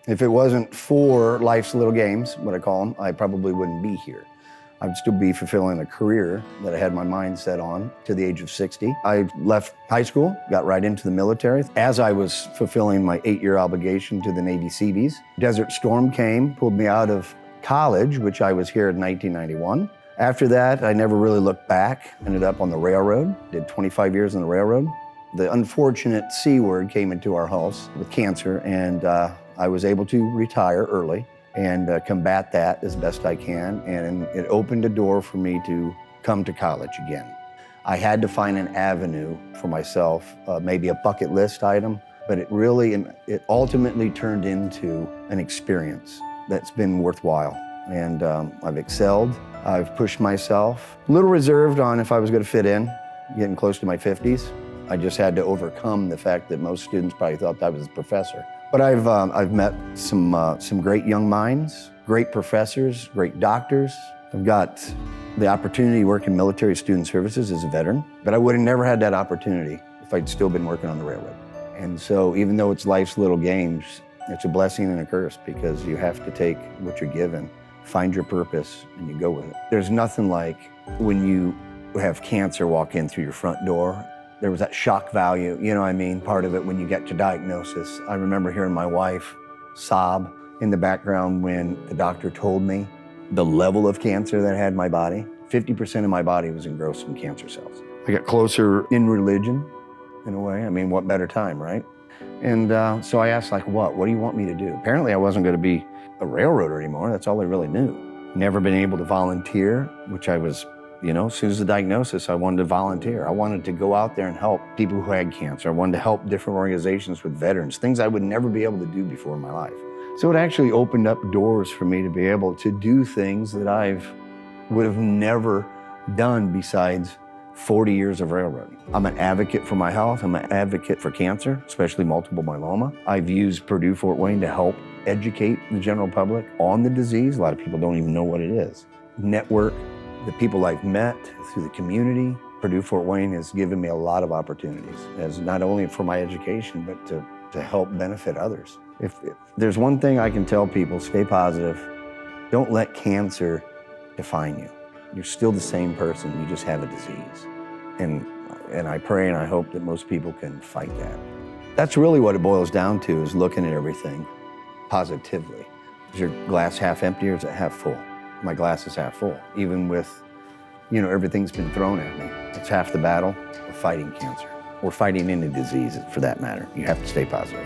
If it wasn't for life's little games, what I call them, I probably wouldn't be here. I would still be fulfilling a career that I had my mind set on to the age of 60. I left high school, got right into the military. As I was fulfilling my 8-year obligation to the Navy Seabees, Desert Storm came, pulled me out of college, which I was here in 1991. After that, I never really looked back. Ended up on the railroad, did 25 years on the railroad. The unfortunate C word came into our house with cancer, and I was able to retire early and combat that as best I can, and it opened a door for me to come to college again. I had to find an avenue for myself, maybe a bucket list item, but it ultimately turned into an experience that's been worthwhile. And I've excelled, I've pushed myself, a little reserved on if I was gonna fit in, getting close to my 50s. I just had to overcome the fact that most students probably thought I was a professor. But I've met some great young minds, great professors, great doctors. I've got the opportunity to work in military student services as a veteran, but I would have never had that opportunity if I'd still been working on the railroad. And so even though it's life's little games, it's a blessing and a curse because you have to take what you're given, find your purpose, and you go with it. There's nothing like when you have cancer walk in through your front door. There was that shock value, you know what I mean, part of it when you get to diagnosis. I remember hearing my wife sob in the background when the doctor told me the level of cancer that I had in my body. 50% of my body was engrossed in cancer cells. I got closer in religion, in a way. I mean, what better time, right? And so I asked, like, what do you want me to do? Apparently I wasn't gonna be a railroader anymore. That's all I really knew. Never been able to volunteer, which I was, as soon as the diagnosis, I wanted to volunteer. I wanted to go out there and help people who had cancer. I wanted to help different organizations with veterans, things I would never be able to do before in my life. So it actually opened up doors for me to be able to do things that I would have never done besides 40 years of railroading. I'm an advocate for my health. I'm an advocate for cancer, especially multiple myeloma. I've used Purdue-Fort Wayne to help educate the general public on the disease. A lot of people don't even know what it is. Network. The people I've met through the community, Purdue-Fort Wayne has given me a lot of opportunities, as not only for my education, but to help benefit others. If there's one thing I can tell people, stay positive. Don't let cancer define you. You're still the same person, you just have a disease. And I pray and I hope that most people can fight that. That's really what it boils down to, is looking at everything positively. Is your glass half empty or is it half full? My glass is half full, even with, everything's been thrown at me. It's half the battle of fighting cancer, or fighting any disease for that matter. You have to stay positive.